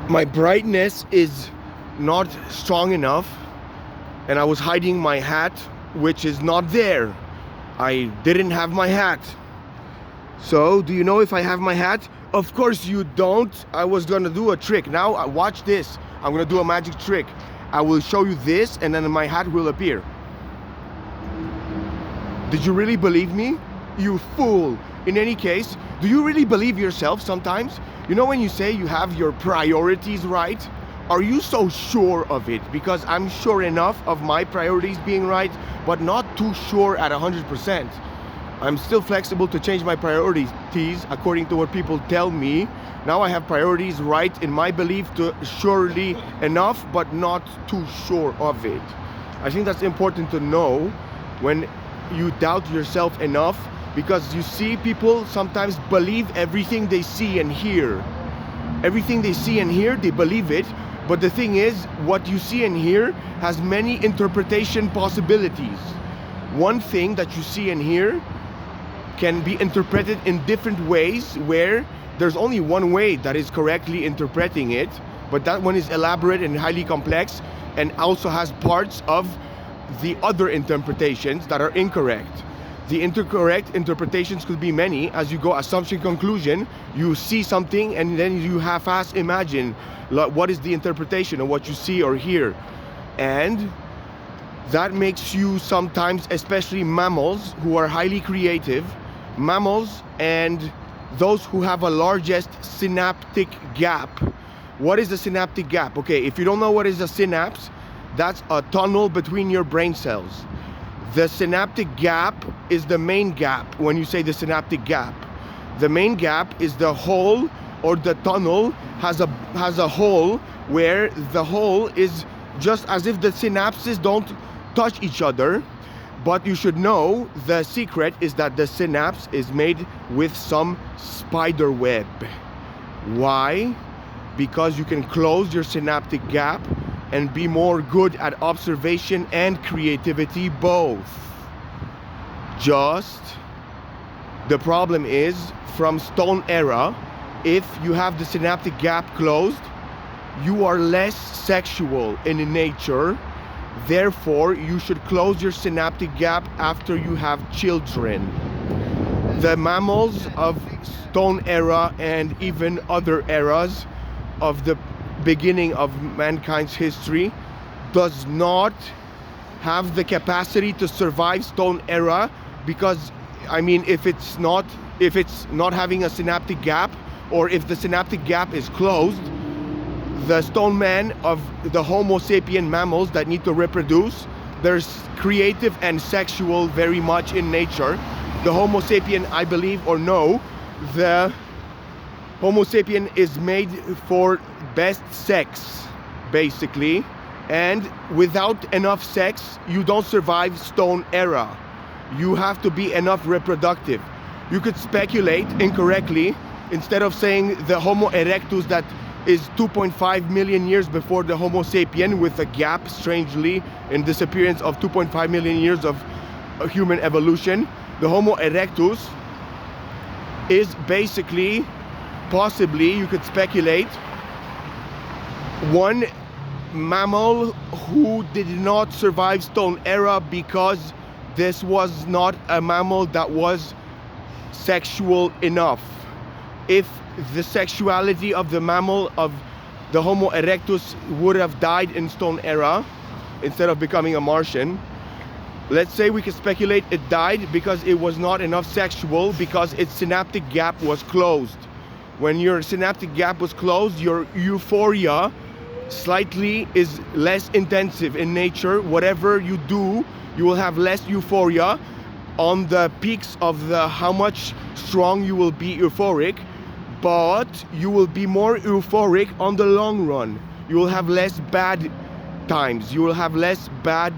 My brightness is not strong enough, and I was hiding my hat, which is not there. I didn't have my hat. So, do you know if I have my hat? Of course you don't. I was gonna do a trick. Now, watch this. I'm gonna do a magic trick. I will show you this, and then my hat will appear. Did you really believe me? You fool. In any case, do you really believe yourself sometimes? You know when you say you have your priorities right? Are you so sure of it? Because I'm sure enough of my priorities being right, but not too sure at 100%. I'm still flexible to change my priorities according to what people tell me. Now I have priorities right in my belief to surely enough, but not too sure of it. I think that's important to know when you doubt yourself enough, because you see people sometimes believe everything they see and hear. Everything they see and hear, they believe it. But the thing is, what you see and hear has many interpretation possibilities. One thing that you see and hear can be interpreted in different ways, where there's only one way that is correctly interpreting it, but that one is elaborate and highly complex, and also has parts of the other interpretations that are incorrect. The incorrect interpretations could be many. As you go assumption conclusion, you see something and then you half-ass imagine what is the interpretation of what you see or hear. And that makes you sometimes, especially mammals who are highly creative, mammals and those who have a largest synaptic gap. What is the synaptic gap? Okay, if you don't know what is a synapse, that's a tunnel between your brain cells. The synaptic gap is the main gap. When you say the synaptic gap, the main gap is the hole, or the tunnel has a hole where the hole is just as if the synapses don't touch each other. But you should know the secret is that the synapse is made with some spider web. Why? Because you can close your synaptic gap and be more good at observation and creativity both. Just the problem is, from Stone Era, if you have the synaptic gap closed, you are less sexual in nature. Therefore, you should close your synaptic gap after you have children. The mammals of Stone Era and even other eras of the beginning of mankind's history does not have the capacity to survive Stone Era, because I mean, if it's not having a synaptic gap, or if the synaptic gap is closed, the stone man of the Homo sapien mammals that need to reproduce, there's creative and sexual very much in nature. The Homo sapien, I believe or know, the Homo sapien is made for best sex, basically, and without enough sex, you don't survive Stone Era. You have to be enough reproductive. You could speculate incorrectly, instead of saying the Homo erectus that is 2.5 million years before the Homo sapien, with a gap, strangely, in disappearance of 2.5 million years of human evolution. The Homo erectus is basically, possibly, you could speculate, one mammal who did not survive Stone Era because this was not a mammal that was sexual enough. If the sexuality of the mammal of the Homo erectus would have died in Stone Era instead of becoming a Martian, let's say we could speculate it died because it was not enough sexual, because its synaptic gap was closed. When your synaptic gap was closed, your euphoria slightly is less intensive in nature. Whatever you do, you will have less euphoria on the peaks of the how much strong you will be euphoric, but you will be more euphoric on the long run. You will have less bad times, you will have less bad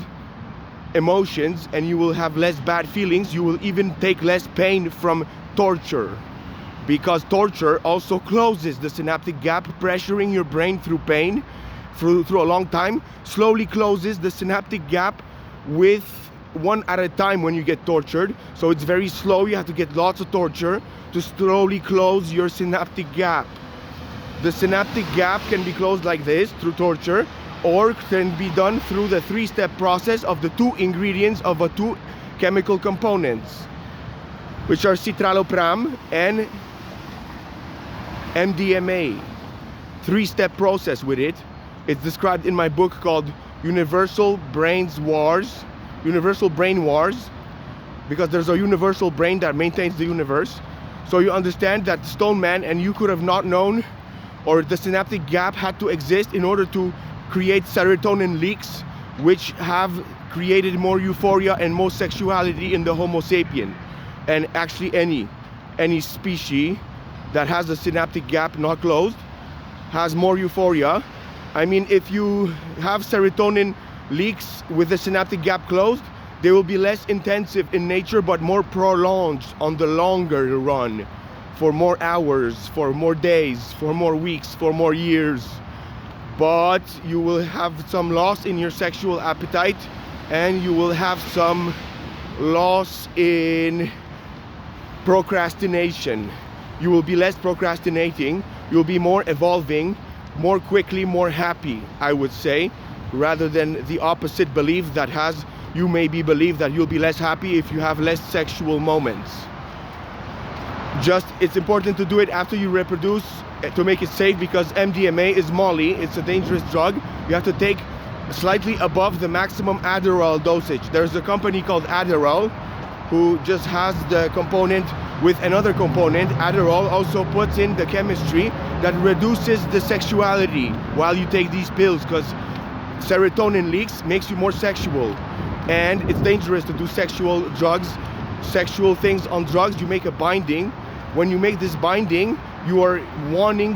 emotions, and you will have less bad feelings. You will even take less pain from torture, because torture also closes the synaptic gap. Pressuring your brain through pain through a long time slowly closes the synaptic gap, with one at a time when you get tortured. So it's very slow. You have to get lots of torture to slowly close your synaptic gap. The synaptic gap can be closed like this through torture, or can be done through the 3-step process of the 2 ingredients of a 2 chemical components, which are citalopram and MDMA. 3-step process with it. It's described in my book called Universal Brain Wars, because there's a universal brain that maintains the universe. So you understand that Stone Man and you could have not known, or the synaptic gap had to exist in order to create serotonin leaks, which have created more euphoria and more sexuality in the Homo sapien. And actually any species that has the synaptic gap not closed has more euphoria. I mean, if you have serotonin leaks with the synaptic gap closed, they will be less intensive in nature but more prolonged on the longer run, for more hours, for more days, for more weeks, for more years. But you will have some loss in your sexual appetite, and you will have some loss in procrastination. You will be less procrastinating, you'll be more evolving, more quickly, more happy, I would say, rather than the opposite belief that you maybe believe that you'll be less happy if you have less sexual moments. It's important to do it after you reproduce to make it safe, because MDMA is Molly, it's a dangerous drug. You have to take slightly above the maximum Adderall dosage. There's a company called Adderall who just has the component with another component. Adderall also puts in the chemistry that reduces the sexuality while you take these pills, because serotonin leaks makes you more sexual, and it's dangerous to do sexual things on drugs. You make a binding. When you make this binding, you are wanting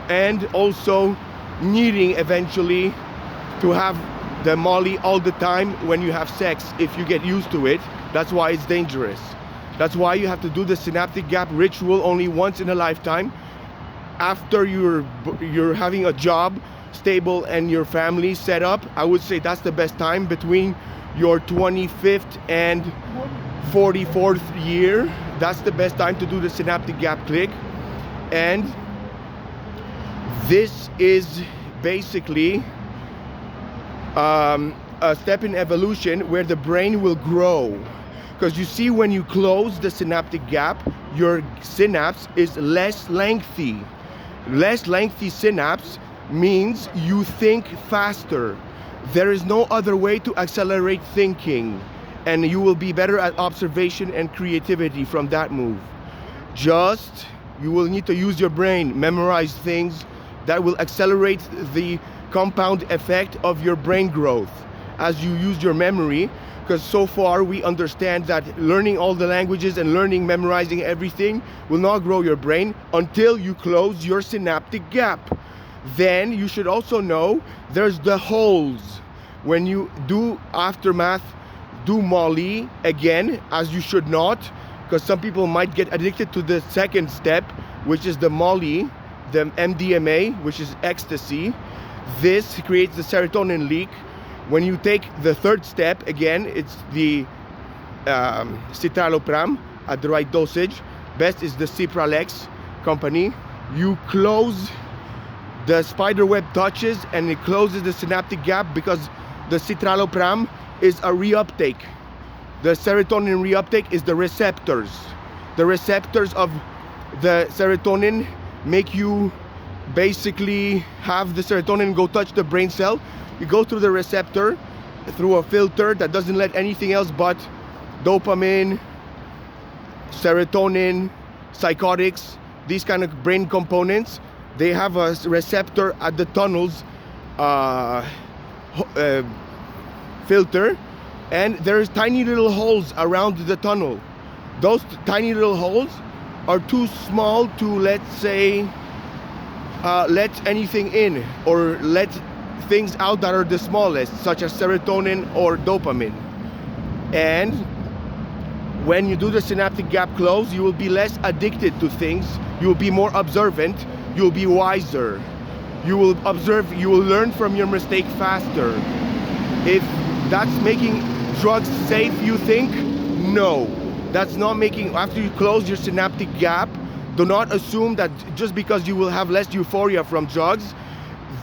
and also needing eventually to have the Molly all the time when you have sex, if you get used to it. That's why it's dangerous. That's why you have to do the synaptic gap ritual only once in a lifetime, after you're having a job stable and your family set up. I would say that's the best time, between your 25th and 44th year. That's the best time to do the synaptic gap click. And this is basically a step in evolution where the brain will grow. Because you see, when you close the synaptic gap, your synapse is less lengthy. Less lengthy synapse means you think faster. There is no other way to accelerate thinking, and you will be better at observation and creativity from that move. You will need to use your brain, memorize things that will accelerate the compound effect of your brain growth as you use your memory. Because so far we understand that learning all the languages and memorizing everything will not grow your brain until you close your synaptic gap. Then you should also know there's the holes. When you do aftermath, do Molly again, as you should not, because some people might get addicted to the second step, which is the Molly, the MDMA, which is ecstasy. This creates the serotonin leak. When you take the third step, again, it's the citalopram at the right dosage. Best is the Cipralex company. You close the spider web touches, and it closes the synaptic gap, because the citalopram is a reuptake. The serotonin reuptake is the receptors. The receptors of the serotonin make you basically have the serotonin go touch the brain cell. You go through the receptor, through a filter that doesn't let anything else but dopamine, serotonin, psychotics, these kind of brain components. They have a receptor at the tunnels filter, and there's tiny little holes around the tunnel. Those tiny little holes are too small to, let's say, let anything in or let things out that are the smallest, such as serotonin or dopamine. And when you do the synaptic gap close, you will be less addicted to things. You will be more observant. You'll be wiser. You will observe, you will learn from your mistake faster. If that's making drugs safe, you think? No. That's not making, after you close your synaptic gap, Do not assume that just because you will have less euphoria from drugs,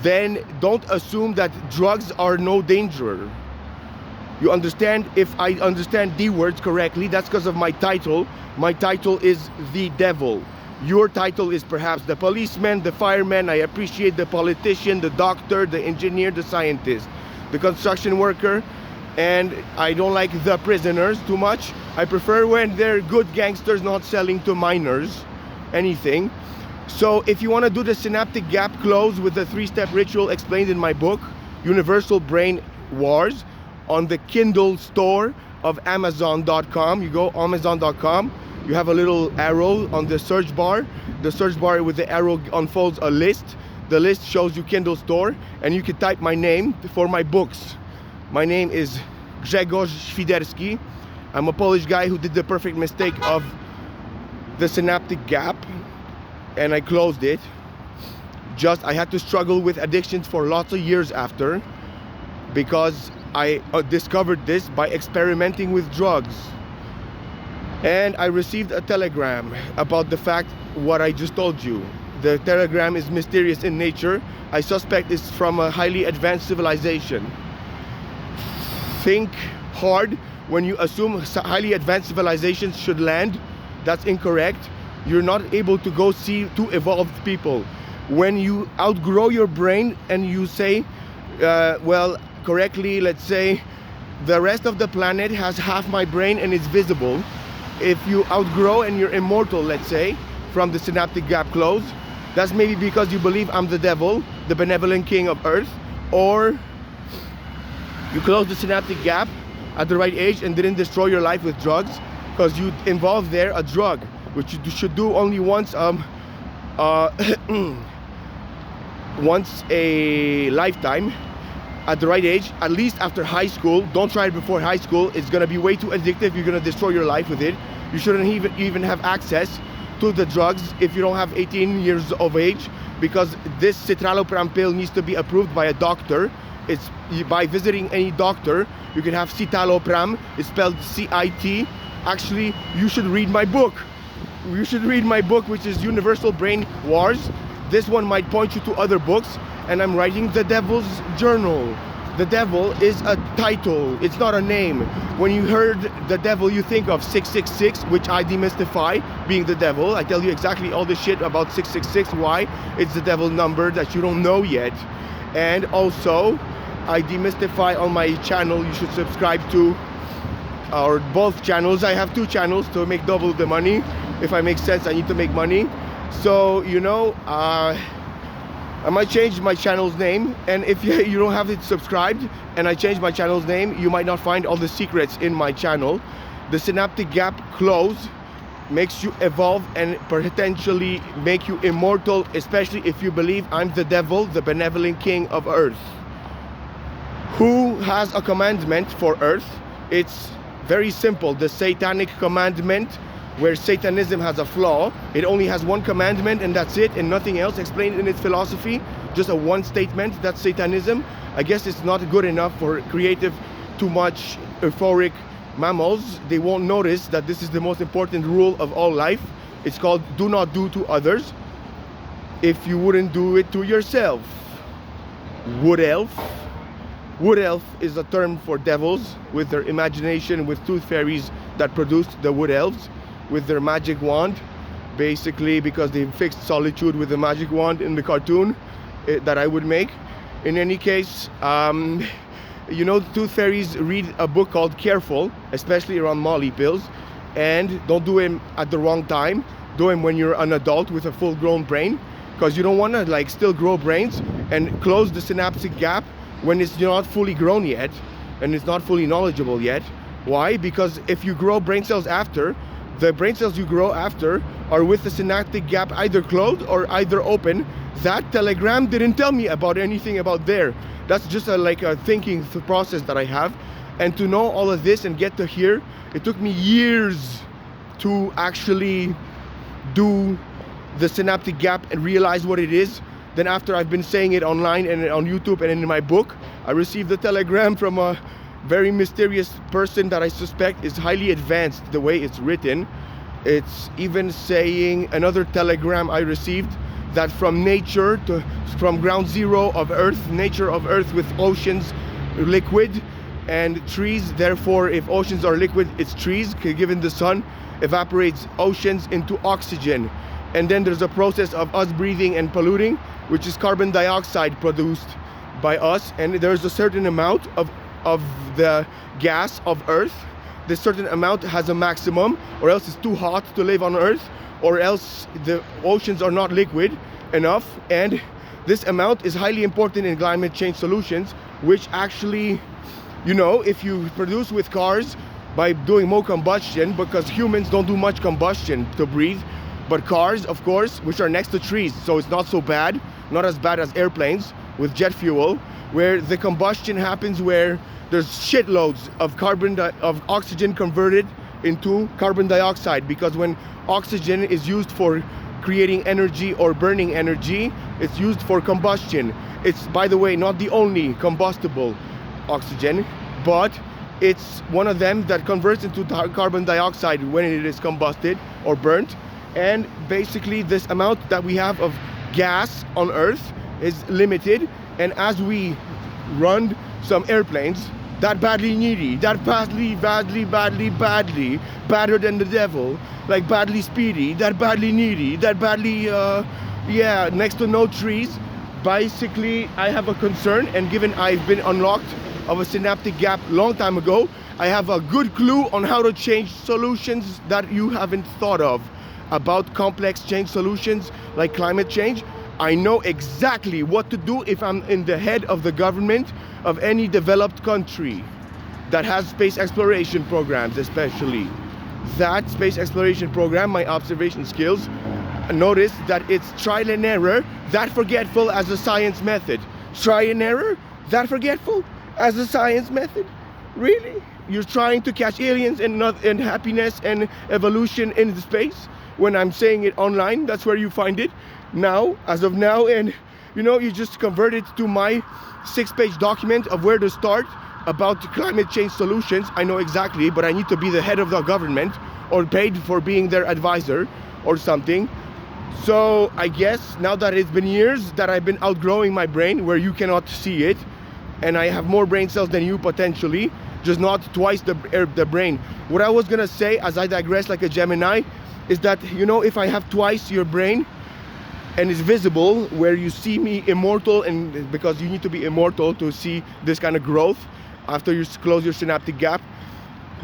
then don't assume that drugs are no danger. You understand? If I understand the words correctly, that's because of my title. My title is The Devil. Your title is perhaps the policeman, the fireman. I appreciate the politician, the doctor, the engineer, the scientist, the construction worker, and I don't like the prisoners too much. I prefer when they're good gangsters not selling to minors anything. So if you want to do the synaptic gap close with the 3-step ritual explained in my book, Universal Brain Wars, on the Kindle store of Amazon.com, you go Amazon.com, you have a little arrow on the search bar. The search bar with the arrow unfolds a list. The list shows you Kindle store, and you can type my name for my books. My name is Grzegorz Świderski. I'm a Polish guy who did the perfect mistake of the synaptic gap, and I closed it. I had to struggle with addictions for lots of years after, because I discovered this by experimenting with drugs. And I received a telegram about the fact what I just told you. The telegram is mysterious in nature. I suspect it's from a highly advanced civilization. Think hard when you assume highly advanced civilizations should land. That's incorrect. You're not able to go see two evolved people. When you outgrow your brain and you say, well, correctly, let's say, the rest of the planet has half my brain and it's visible. If you outgrow and you're immortal, let's say, from the synaptic gap close, that's maybe because you believe I'm the devil, the benevolent king of earth, or you close the synaptic gap at the right age and didn't destroy your life with drugs, because you involved there a drug, which you should do only once once a lifetime, at the right age, at least after high school. Don't try it before high school. It's gonna be way too addictive. You're gonna destroy your life with it. You shouldn't even have access to the drugs if you don't have 18 years of age, because this citalopram pill needs to be approved by a doctor. It's by visiting any doctor. You can have citalopram. It's spelled C-I-T. Actually, you should read my book. You should read my book, which is Universal Brain Wars. This one might point you to other books, and I'm writing The Devil's Journal. The Devil is a title, it's not a name. When you heard the devil, you think of 666, which I demystify being the devil. I tell you exactly all the shit about 666, why it's the devil number that you don't know yet. And also, I demystify on my channel. You should subscribe to or both channels. I have two channels to make double the money. If I make sense, I need to make money. So, you know, I might change my channel's name, and if you don't have it subscribed and I change my channel's name, you might not find all the secrets in my channel. The synaptic gap close makes you evolve and potentially make you immortal, especially if you believe I'm the devil, the benevolent king of earth. Who has a commandment for earth? It's very simple, the satanic commandment, where Satanism has a flaw. It only has one commandment and that's it, and nothing else explained in its philosophy. Just a one statement, that's Satanism. I guess it's not good enough for creative, too much euphoric mammals. They won't notice that this is the most important rule of all life. It's called do not do to others if you wouldn't do it to yourself. Wood elf. Wood elf is a term for devils with their imagination, with tooth fairies that produced the wood elves with their magic wand, basically because they fixed solitude with the magic wand in the cartoon that I would make. In any case, you know, tooth fairies read a book called Careful, especially around Molly pills, and don't do them at the wrong time. Do them when you're an adult with a full-grown brain, because you don't want to like still grow brains and close the synaptic gap when it's not fully grown yet and it's not fully knowledgeable yet. Why? Because if you grow brain cells after, the brain cells you grow after are with the synaptic gap either closed or either open. That telegram didn't tell me about anything about there. That's just like a thinking process that I have. And to know all of this and get to here, it took me years to actually do the synaptic gap and realize what it is. Then after I've been saying it online and on YouTube and in my book, I received a telegram from a very mysterious person that I suspect is highly advanced the way it's written. It's even saying, another telegram I received, that from nature to, from ground zero of Earth, nature of Earth with oceans liquid and trees, therefore if oceans are liquid, it's trees, given the sun evaporates oceans into oxygen. And then there's a process of us breathing and polluting, which is carbon dioxide produced by us, and there's a certain amount of the gas of Earth. This certain amount has a maximum, or else it's too hot to live on Earth, or else the oceans are not liquid enough. And this amount is highly important in climate change solutions, which actually, you know, if you produce with cars by doing more combustion, because humans don't do much combustion to breathe, but cars, of course, which are next to trees, so it's not so bad, not as bad as airplanes with jet fuel, where the combustion happens, where there's shitloads of oxygen converted into carbon dioxide, because when oxygen is used for creating energy or burning energy, it's used for combustion. It's, by the way, not the only combustible oxygen, but it's one of them that converts into carbon dioxide when it is combusted or burnt. And basically this amount that we have of gas on Earth is limited, and as we run some airplanes that badly needy, that badly badder than the devil, like badly speedy, that badly needy, that badly yeah, next to no trees, basically I have a concern. And given I've been unlocked of a synaptic gap long time ago, I have a good clue on how to change solutions that you haven't thought of about complex change solutions like climate change. I know exactly what to do if I'm in the head of the government of any developed country that has space exploration programs, especially. That space exploration program, my observation skills, notice that it's trial and error, that forgetful as a science method. Try and error, that forgetful as a science method? Really? You're trying to catch aliens and happiness and evolution in the space? When I'm saying it online, that's where you find it now, as of now. And you know, you just convert it to my 6-page document of where to start about climate change solutions. I know exactly, but I need to be the head of the government or paid for being their advisor or something. So I guess now that it's been years that I've been outgrowing my brain, where you cannot see it, and I have more brain cells than you potentially, just not twice the brain. What I was gonna say, as I digress like a Gemini, is that, you know, if I have twice your brain and it's visible, where you see me immortal, and because you need to be immortal to see this kind of growth after you close your synaptic gap,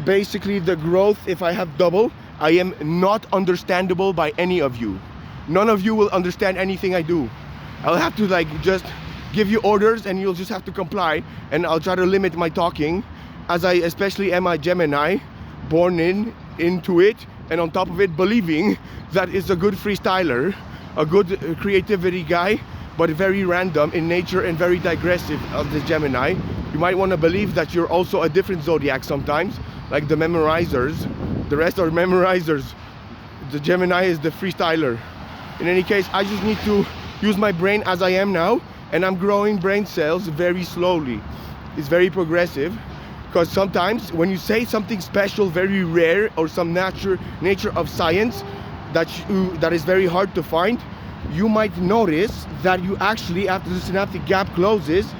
basically the growth, if I have double, I am not understandable by any of you. None of you will understand anything I do. I'll have to like just give you orders and you'll just have to comply, and I'll try to limit my talking, as I especially am a Gemini, born into it, and on top of it believing that it's a good freestyler, a good creativity guy, but very random in nature and very digressive of the Gemini. You might want to believe that you're also a different zodiac sometimes, like the memorizers. The rest are memorizers. The Gemini is the freestyler. In any case, I just need to use my brain as I am now, and I'm growing brain cells very slowly. It's very progressive, because sometimes when you say something special, very rare, or some nature of science that is very hard to find, you might notice that you actually, after the synaptic gap closes,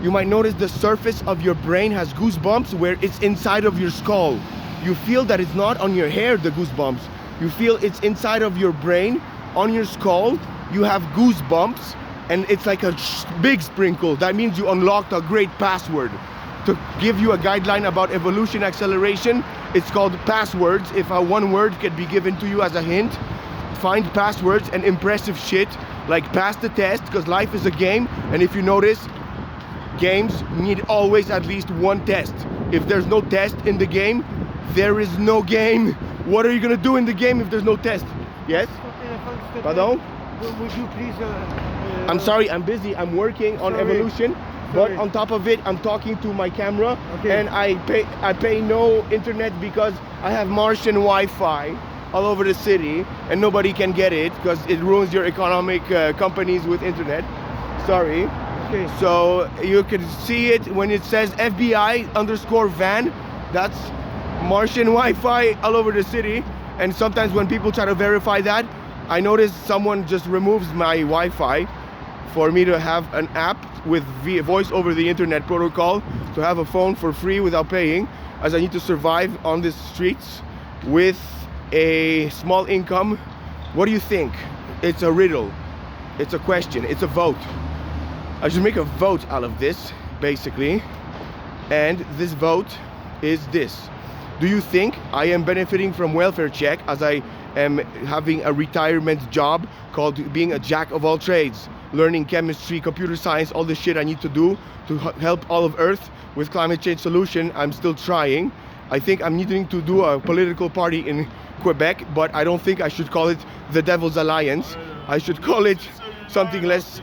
you might notice the surface of your brain has goosebumps where it's inside of your skull. You feel that it's not on your hair, the goosebumps. You feel it's inside of your brain, on your skull. You have goosebumps, and it's like a big sprinkle. That means you unlocked a great password. To give you a guideline about evolution acceleration, it's called passwords. If one word can be given to you as a hint, find passwords and impressive shit, like pass the test, because life is a game, and if you notice, games need always at least one test. If there's no test in the game, there is no game. What are you gonna do in the game if there's no test? Yes? Pardon? Would you please... I'm sorry, I'm busy. I'm working on evolution. But on top of it, I'm talking to my camera, and I pay no internet because I have Martian Wi-Fi all over the city, and nobody can get it because it ruins your economic companies with internet. Sorry. Okay. So you can see it when it says FBI_van. That's Martian Wi-Fi all over the city, And sometimes when people try to verify that, I notice someone just removes my Wi-Fi for me to have an app with voice over the internet protocol, to have a phone for free without paying, as I need to survive on the streets with a small income. What do you think? It's a riddle, it's a question, it's a vote. I should make a vote out of this, basically. And this vote is this: do you think I am benefiting from welfare check, as I am having a retirement job called being a jack of all trades, learning chemistry, computer science, all the shit I need to do to help all of Earth with climate change solution? I'm still trying. I think I'm needing to do a political party in Quebec, but I don't think I should call it the Devil's Alliance. I should call it something less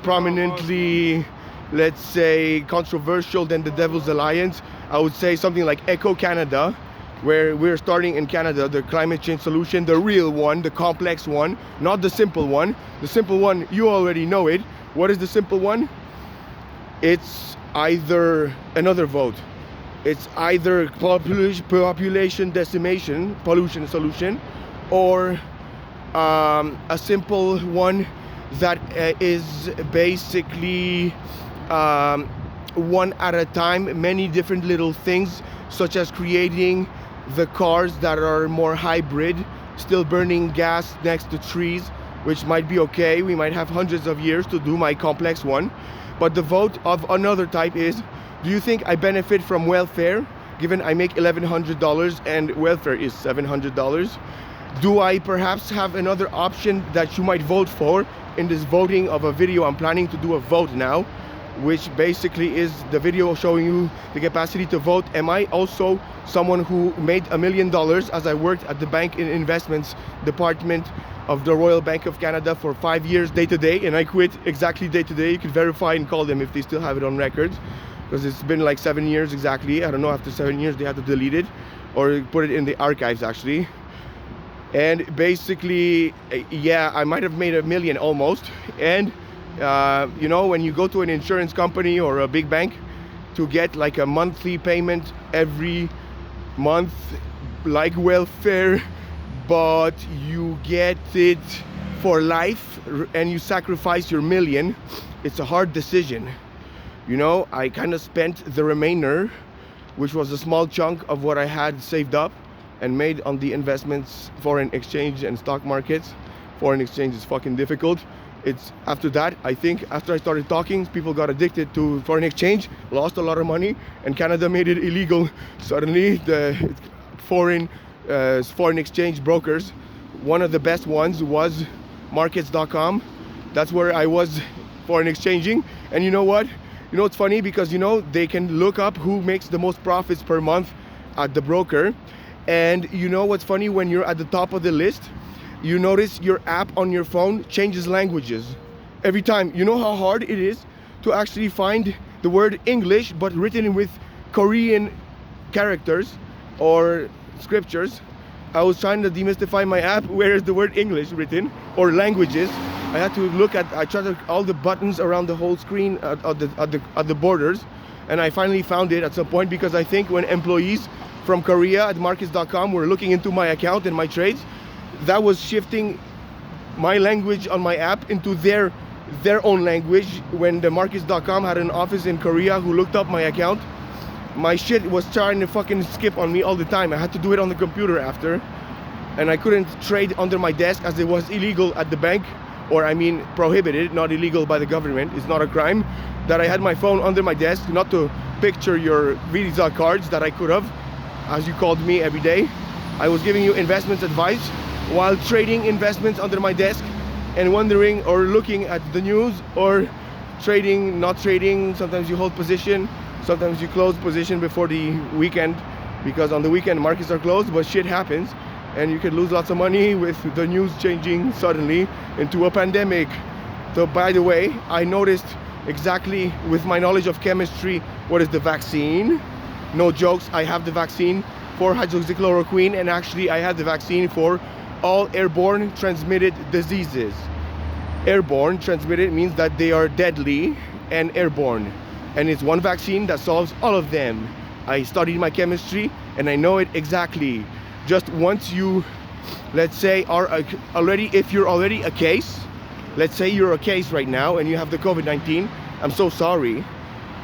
prominently, let's say, controversial than the Devil's Alliance. I would say something like Eco Canada, where we're starting in Canada the climate change solution, the real one, the complex one, not the simple one. The simple one, you already know it. What is the simple one? It's either another vote. It's either population decimation, pollution solution, or a simple one that is basically one at a time, many different little things, such as creating the cars that are more hybrid, still burning gas next to trees, which might be okay. We might have hundreds of years to do my complex one. But the vote of another type is, do you think I benefit from welfare, given I make $1,100 and welfare is $700? Do I perhaps have another option that you might vote for in this voting of a video? I'm planning to do a vote now, which basically is the video showing you the capacity to vote. Am I also someone who made $1 million, as I worked at the bank in investments department of the Royal Bank of Canada for 5 years day to day, and I quit exactly day to day? You can verify and call them if they still have it on record, because it's been like 7 years exactly. I don't know, after 7 years they had to delete it or put it in the archives actually. And basically, yeah, I might have made $1 million almost. And you know, when you go to an insurance company or a big bank to get like a monthly payment every month, like welfare, but you get it for life and you sacrifice your $1 million, it's a hard decision. You know, I kind of spent the remainder, which was a small chunk of what I had saved up and made on the investments, foreign exchange and stock markets. Foreign exchange is fucking difficult. It's after that, I think, after I started talking, people got addicted to foreign exchange, lost a lot of money, and Canada made it illegal. Suddenly, the foreign exchange brokers, one of the best ones was markets.com. That's where I was foreign exchanging. And you know what? You know, it's funny because, you know, they can look up who makes the most profits per month at the broker. And you know what's funny? When you're at the top of the list, you notice your app on your phone changes languages every time. You know how hard it is to actually find the word English but written with Korean characters or scriptures. I was trying to demystify my app. Where is the word English written, or languages? I had to look at, I tried all the buttons around the whole screen at the borders, and I finally found it at some point, because I think when employees from Korea at markets.com were looking into my account and my trades, that was shifting my language on my app into their own language. When the markets.com had an office in Korea who looked up my account, my shit was trying to fucking skip on me all the time. I had to do it on the computer after, and I couldn't trade under my desk as it was illegal at the bank, or I mean prohibited, not illegal by the government. It's not a crime that I had my phone under my desk, not to picture your Visa cards that I could have, as you called me every day. I was giving you investments advice while trading investments under my desk and wondering or looking at the news, or trading, not trading. Sometimes you hold position, sometimes you close position before the weekend, because on the weekend markets are closed, but shit happens and you can lose lots of money with the news changing suddenly into a pandemic. So by the way, I noticed exactly with my knowledge of chemistry what is the vaccine. No jokes, I have the vaccine for hydroxychloroquine, and actually I have the vaccine for all airborne transmitted diseases. Airborne transmitted means that they are deadly and airborne, and it's one vaccine that solves all of them. I studied my chemistry and I know it exactly. just once you, let's say, if you're already a case, let's say you're a case right now and you have the COVID-19, I'm so sorry,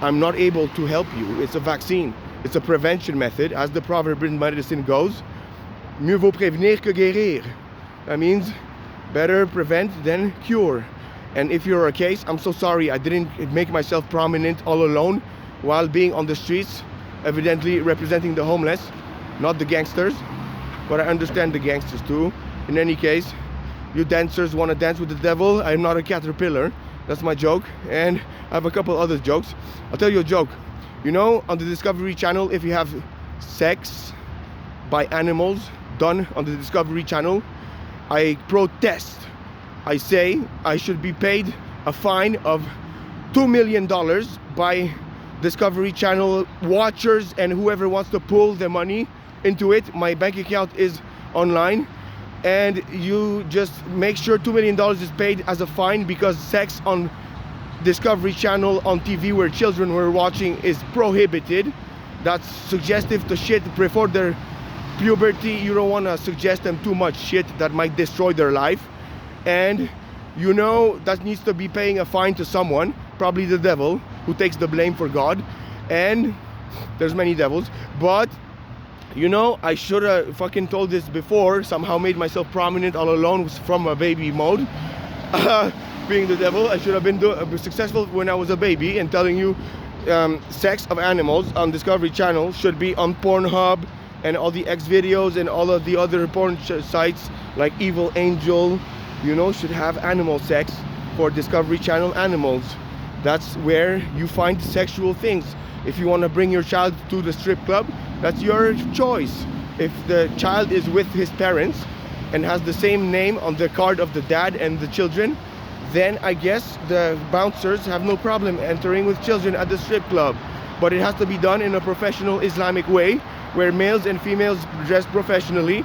I'm not able to help you. It's a vaccine. It's a prevention method. As the proverb in medicine goes, mieux vaut prévenir que guérir. That means better prevent than cure. And if you're a case, I'm so sorry, I didn't make myself prominent all alone while being on the streets, evidently representing the homeless, not the gangsters. But I understand the gangsters too. In any case, you dancers want to dance with the devil. I'm not a caterpillar. That's my joke. And I have a couple other jokes. I'll tell you a joke. You know, on the Discovery Channel, if you have sex by animals done on the Discovery Channel, I protest. I say I should be paid a fine of $2 million by Discovery Channel watchers and whoever wants to pull the money into it. My bank account is online, and you just make sure $2 million is paid as a fine because sex on Discovery Channel on TV where children were watching is prohibited. That's suggestive to shit before their puberty. You don't want to suggest them too much shit that might destroy their life. And you know that needs to be paying a fine to someone, probably the devil, who takes the blame for God. And there's many devils, but you know, I should have fucking told this before, somehow made myself prominent all alone from a baby mode. Being the devil, I should have been successful when I was a baby, and telling you sex of animals on Discovery Channel should be on Pornhub and all the X videos and all of the other porn sites like Evil Angel, you know, should have animal sex for Discovery Channel animals. That's where you find sexual things. If you want to bring your child to the strip club, that's your choice. If the child is with his parents and has the same name on the card of the dad and the children, then I guess the bouncers have no problem entering with children at the strip club. But it has to be done in a professional Islamic way, where males and females dress professionally.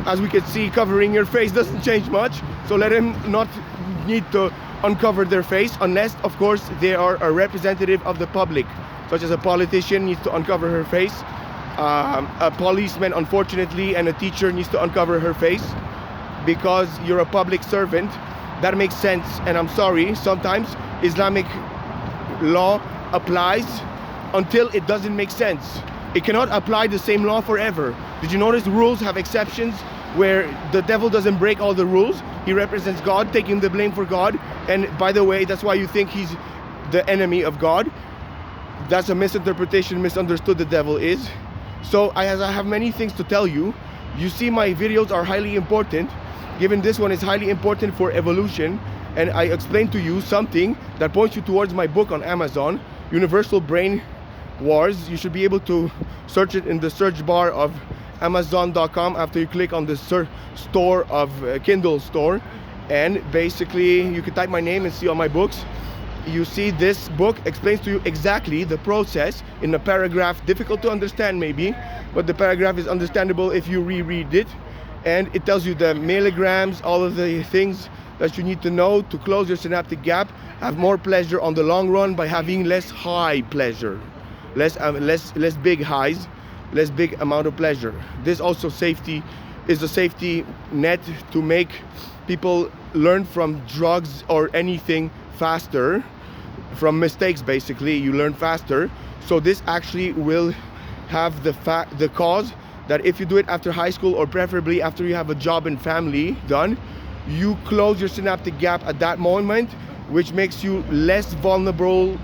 As we can see, covering your face doesn't change much, so let them not need to uncover their face, unless of course they are a representative of the public, such as a politician needs to uncover her face, a policeman unfortunately, and a teacher needs to uncover her face because you're a public servant. That makes sense. And I'm sorry, sometimes Islamic law applies until it doesn't make sense. It cannot apply the same law forever. Did you notice rules have exceptions where the devil doesn't break all the rules? He represents God, taking the blame for God. And by the way, that's why you think he's the enemy of God. That's a misinterpretation, misunderstood the devil is. So as I have many things to tell you, you see my videos are highly important. Given this one is highly important for evolution, and I explained to you something that points you towards my book on Amazon, Universal Brain Wars. You should be able to search it in the search bar of Amazon.com after you click on the store of Kindle store, and basically you can type my name and see all my books. You see this book explains to you exactly the process in a paragraph, difficult to understand maybe, but the paragraph is understandable if you reread it. And it tells you the milligrams, all of the things that you need to know to close your synaptic gap, have more pleasure on the long run by having less high pleasure, less big highs, less big amount of pleasure. This also is a safety net to make people learn from drugs or anything faster, from mistakes basically, you learn faster. So this actually will have the cause that if you do it after high school, or preferably after you have a job and family done, you close your synaptic gap at that moment, which makes you less vulnerable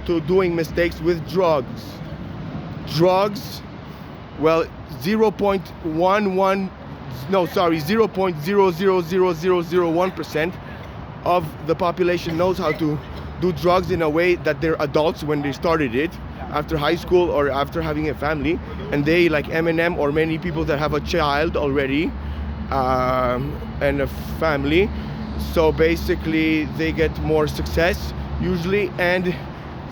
to doing mistakes with drugs. Drugs, well, 0.00001% of the population knows how to do drugs in a way that they're adults when they started it, after high school or after having a family, and they, like Eminem or many people that have a child already and a family, so basically they get more success usually, and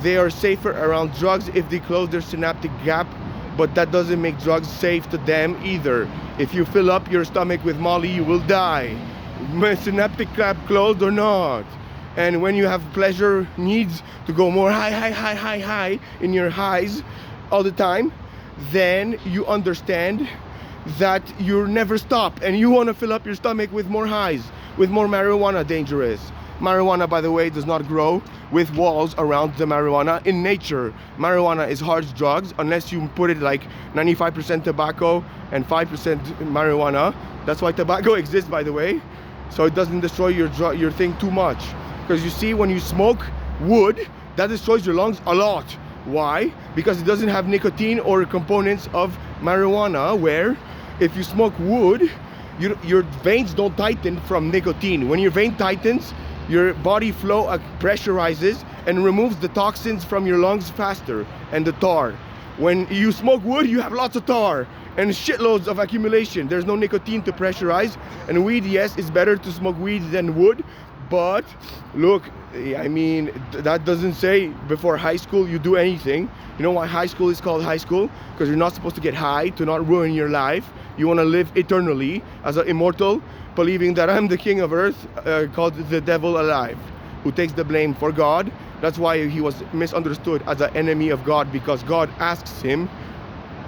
they are safer around drugs if they close their synaptic gap. But that doesn't make drugs safe to them either. If you fill up your stomach with Molly, you will die, synaptic gap closed or not. And when you have pleasure needs to go more high in your highs all the time, then you understand that you never stop and you want to fill up your stomach with more highs, with more marijuana. Dangerous. Marijuana, by the way, does not grow with walls around the marijuana. In nature, marijuana is hard drugs unless you put it like 95% tobacco and 5% marijuana. That's why tobacco exists, by the way, so it doesn't destroy your thing too much. Because you see, when you smoke wood, that destroys your lungs a lot. Why? Because it doesn't have nicotine or components of marijuana, where if you smoke wood, your veins don't tighten from nicotine. When your vein tightens, your body flow pressurizes and removes the toxins from your lungs faster, and the tar. When you smoke wood, you have lots of tar and shitloads of accumulation. There's no nicotine to pressurize. And weed, yes, it's better to smoke weed than wood, but look, I mean, that doesn't say before high school you do anything. You know why high school is called high school? Because you're not supposed to get high to not ruin your life. You want to live eternally as an immortal, believing that I'm the king of earth, called the devil alive, who takes the blame for God. That's why he was misunderstood as an enemy of God, because God asks him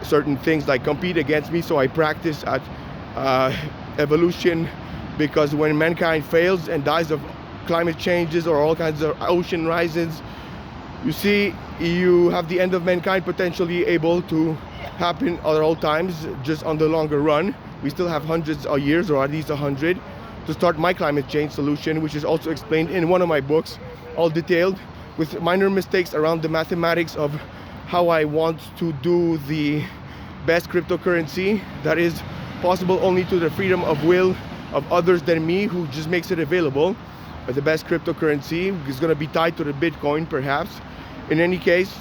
certain things like compete against me. So I practice at evolution, because when mankind fails and dies of climate changes or all kinds of ocean rises, you see, you have the end of mankind potentially able to happen at all times, just on the longer run. We still have hundreds of years, or at least 100, to start my climate change solution, which is also explained in one of my books, all detailed, with minor mistakes around the mathematics of how I want to do the best cryptocurrency that is possible only to the freedom of will of others than me, who just makes it available. But the best cryptocurrency is going to be tied to the Bitcoin, perhaps. In any case,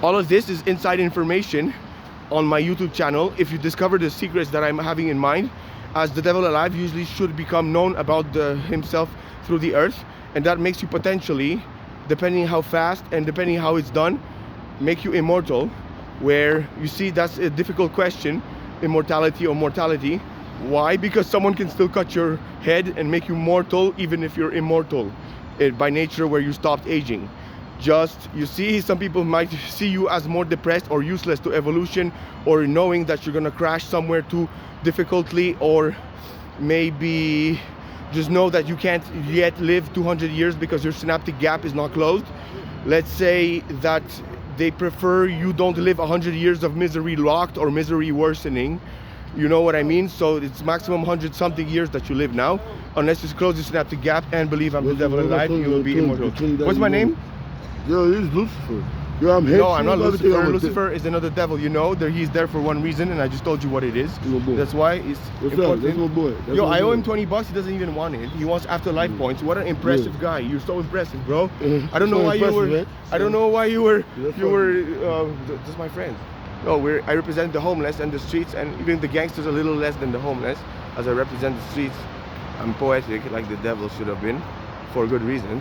all of this is inside information on my YouTube channel. If you discover the secrets that I'm having in mind, as the devil alive usually should become known about himself through the earth, and that makes you potentially, depending how fast and depending how it's done, make you immortal. Where you see, that's a difficult question, immortality or mortality. Why? Because someone can still cut your head and make you mortal, even if you're immortal by nature, where you stopped aging. Just, you see, some people might see you as more depressed or useless to evolution, or knowing that you're gonna crash somewhere too difficultly, or maybe just know that you can't yet live 200 years because your synaptic gap is not closed. Let's say that they prefer you don't live 100 years of misery locked or misery worsening. You know what I mean? So it's maximum 100 something years that you live now, unless you close the synaptic gap and believe I'm the devil alive, you will be immortal. What's my name? Yo, this is Lucifer. Yo, no, I'm not Lucifer. Lucifer is another devil, you know. He's there for one reason, and I just told you what it is. That's why it's important. That's my boy. Yo, I owe him 20 bucks. He doesn't even want it. He wants afterlife points. What an impressive guy. You're so impressive, bro. I don't know why you were. I don't know why you were. Just my friend. No, I represent the homeless and the streets, and even the gangsters a little less than the homeless, as I represent the streets. I'm poetic, like the devil should have been, for good reasons.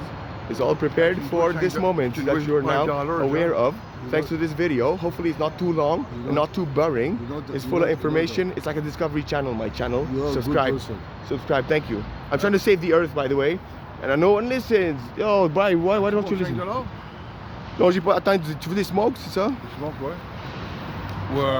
It's all prepared for this moment that you're now aware of, thanks to this video. Hopefully it's not too long and not too boring. It's full of information. It's like a Discovery Channel, my channel. Subscribe. Subscribe, thank you. I'm trying to save the earth, by the way. And I know one listens. Yo, why don't you listen? Non, j'ai pas atteint. Tu veux des smokes, c'est ça? Smoke, ouais.